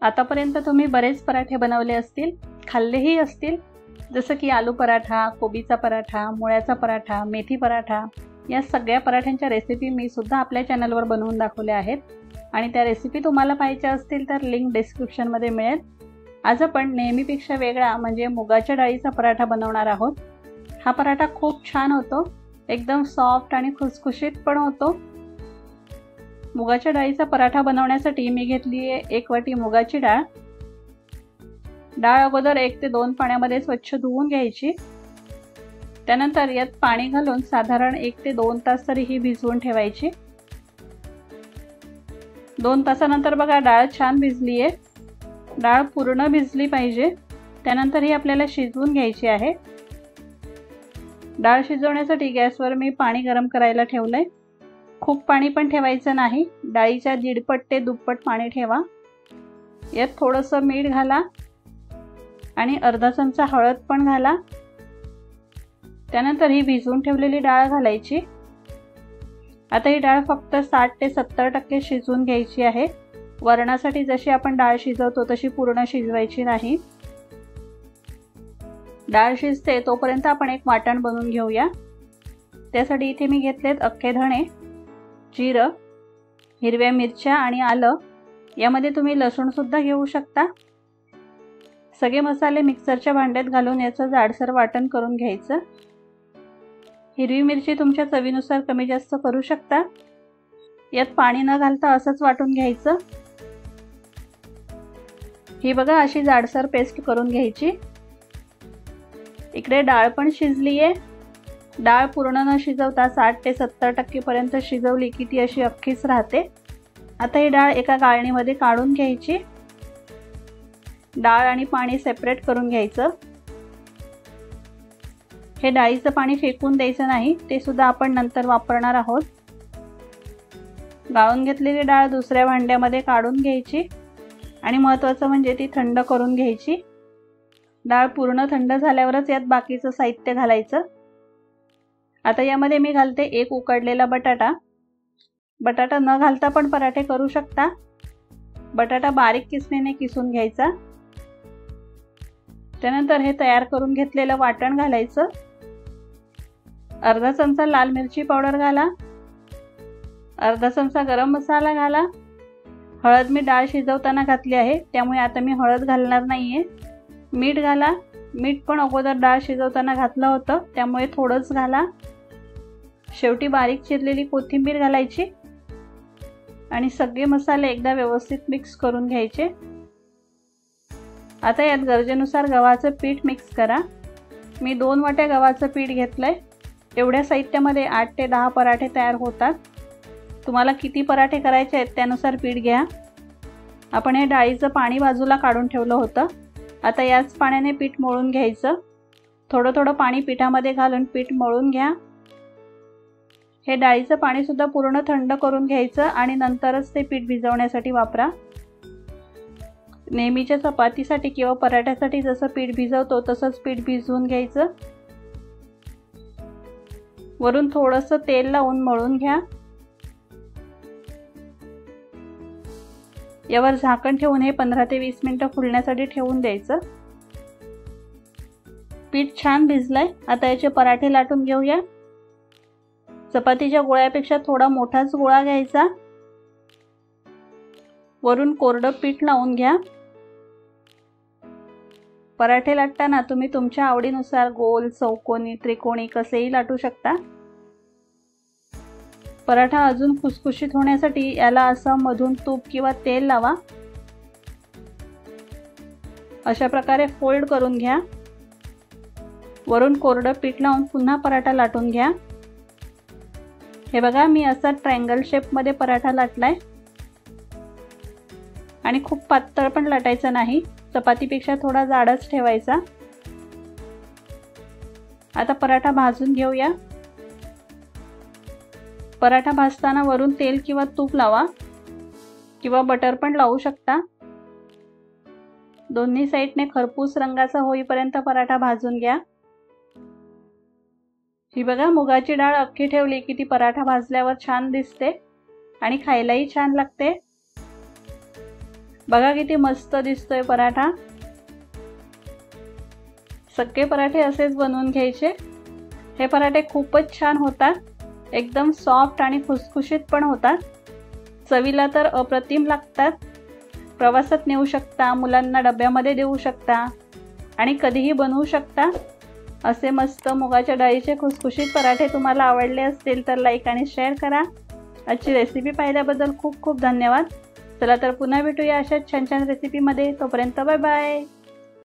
आतापर्यंत तुम्ही बरेच पराठे बनवले असतील, खाल्लेही असतील, जसं की आलू पराठा, कोबीचा पराठा, मुळ्याचा पराठा, मेथी पराठा. या सगळ्या पराठ्यांच्या रेसिपी मी सुद्धा आपल्या चॅनलवर बनवून दाखवल्या आहेत आणि त्या रेसिपी तुम्हाला पाहायच्या असतील तर लिंक डिस्क्रिप्शनमध्ये मिळेल. आज आपण नेहमीपेक्षा वेगळा म्हणजे मुगाच्या डाळीचा पराठा बनवणार आहोत. हा पराठा खूप छान होतो, एकदम सॉफ्ट आणि खुसखुशीत पण होतो. मुगाच्या डाळीचा पराठा बनवण्यासाठी मी घेतली आहे 1 वाटी मुगाची डाळ. डाळ अगोदर 1 ते 2 पाण्यामध्ये स्वच्छ धुवून घ्यायची. त्यानंतर यात पाणी घालून साधारण 1 ते 2 तास तरी ही भिजवून ठेवायची. 2 तासानंतर बघा डाळ छान भिजली आहे. डाळ पूर्ण भिजली पाहिजे. त्यानंतर ही आपल्याला शिजवून घ्यायची आहे. डाळ शिजवण्यासाठी गॅसवर मी पाणी गरम करायला ठेवलंय. खूप पाणी पण ठेवायचं नाही, डाळीच्या दीडपट ते दुप्पट पाणी ठेवा. यात थोडंसं मीठ घाला आणि अर्धा चमचा हळद पण घाला. त्यानंतर ही भिजवून ठेवलेली डाळ घालायची. आता ही डाळ फक्त 60 ते 70% शिजवून घ्यायची आहे. वरणासाठी जशी आपण डाळ शिजवतो तशी पूर्ण शिजवायची नाही. डाळ शिजते तोपर्यंत आपण एक वाटण बनवून घेऊया. त्यासाठी इथे मी घेतलेत अख्खे धणे, जिरं, हिरव्या मिरच्या आणि आलं. यामध्ये तुम्ही लसूण सुद्धा घेऊ शकता. सगळे मसाले मिक्सरच्या भांड्यात घालून याचं जाडसर वाटण करून घ्यायचं. हिरवी मिरची तुमच्या चवीनुसार कमी जास्त करू शकता. यात पाणी न घालता असंच वाटून घ्यायचं. ही बघा अशी जाडसर पेस्ट करून घ्यायची. इकडे डाळ पण शिजली आहे. डाळ पूर्ण न शिजवता 60 ते 70% पर्यंत शिजवली की ती अशी अख्खीच राहते. आता ही डाळ एका गाळणीमध्ये काढून घ्यायची. डाळ आणि पाणी सेपरेट करून घ्यायचं. हे डाळीचं पाणी फेकून द्यायचं नाही, ते सुद्धा आपण नंतर वापरणार आहोत. गाळून घेतलेली डाळ दुसऱ्या भांड्यामध्ये काढून घ्यायची आणि महत्त्वाचं म्हणजे ती थंड करून घ्यायची. डाळ पूर्ण थंड झाल्यावरच यात बाकीचं साहित्य घालायचं. आता यामध्ये मी घालते 1 उकडलेला बटाटा. बटाटा न घालता पण पराठे करू शकता. बटाटा बारीक किसणीने किसून घ्यायचा. त्यानंतर हे तयार करून घेतलेलं वाटण घालायचं. अर्धा चमचा लाल मिरची पावडर घाला. अर्धा चमचा गरम मसाला घाला. हळद मी डाळ शिजवताना घातली आहे, त्यामुळे आता मी हळद घालणार नाहीये. मीठ घाला. मीठ पण अगोदर डाळ शिजवताना घातलं होतं, त्यामुळे थोडंच घाला. शेवटी बारीक चिरलेली कोथिंबीर घालायची आणि सगळे मसाले एकदा व्यवस्थित मिक्स करून घ्यायचे. आता यात गरजेनुसार गव्हाचं पीठ मिक्स करा. मी 2 वाट्या गव्हाचं पीठ घेतलंय. एवढ्या साहित्यामध्ये 8 ते 10 पराठे तयार होतात. तुम्हाला किती पराठे करायचे आहेत त्यानुसार पीठ घ्या. आपण हे डाळीचं पाणी बाजूला काढून ठेवलं होतं. आता याच पाण्याने पीठ मळून घ्यायचं. थोडं थोडं पाणी पिठामध्ये घालून पीठ मळून घ्या. हे डाळीचं पाणी सुद्धा पूर्ण थंड करून घ्यायचं आणि नंतरच ते पीठ भिजवण्यासाठी वापरा. नेहमीच्या चपातीसाठी किंवा पराठ्यासाठी जसं पीठ भिजवतो तसंच पीठ भिजवून घ्यायचं. वरून थोडंसं तेल लावून मळून घ्या. यावर झाकण ठेवून हे 15 ते 20 मिनिटं फुलण्यासाठी ठेवून द्यायचं. पीठ छान भिजलंय. आता याचे पराठे लाटून घेऊया. चपातीच्या गोळ्यापेक्षा थोडा मोठाच गोळा घ्यायचा. वरून कोरडं पीठ लावून घ्या. पराठे लाटताना तुम्ही तुमच्या आवडीनुसार गोल, चौकोनी, त्रिकोणी कसेही लाटू शकता. पराठा अजून खुसखुशीत होण्यासाठी याला असं मधून तूप किंवा तेल लावा. अशा प्रकारे फोल्ड करून घ्या. वरून कोरडं पीठ लावून पुन्हा पराठा लाटून घ्या. हे बघा मी असा ट्रायंगल शेपमध्ये पराठा लाटलाय आणि खूप पातळ पण लाटायचं नाही, चपातीपेक्षा थोडा जाडच ठेवायचा. आता पराठा भाजून घेऊया. पराठा भाजताना वरून तेल किंवा तूप लावा किंवा बटर पण लावू शकता. दोन्ही साइडने खरपूस रंगाचा होईपर्यंत पराठा भाजून घ्या. ही बघा मुगाची डाळ अख्खी ठेवली की ती पराठा भाजल्यावर छान दिसते आणि खायलाही छान लागते. बघा किती मस्त दिसतोय पराठा। सगळे पराठे असेच बनवून घ्यायचे। हे पराठे खूपच छान होतात, एकदम सॉफ्ट आणि खुसखुशीत पण होतात। चवीला तर अप्रतिम लागतात। प्रवासात नेऊ शकता, मुलांना डब्यामध्ये देऊ शकता आणि कधीही बनवू शकता। असे मस्त मुगाच्या डाळीचे खुसखुशीत पराठे तुम्हाला आवडले असतील तर लाईक आणि शेअर करा। आजची रेसिपी पाहिल्याबद्दल खूप खूप धन्यवाद। चला तर पुन्हा भेटूया अशाच छान छान रेसिपीमध्ये। तोपर्यंत बाय बाय।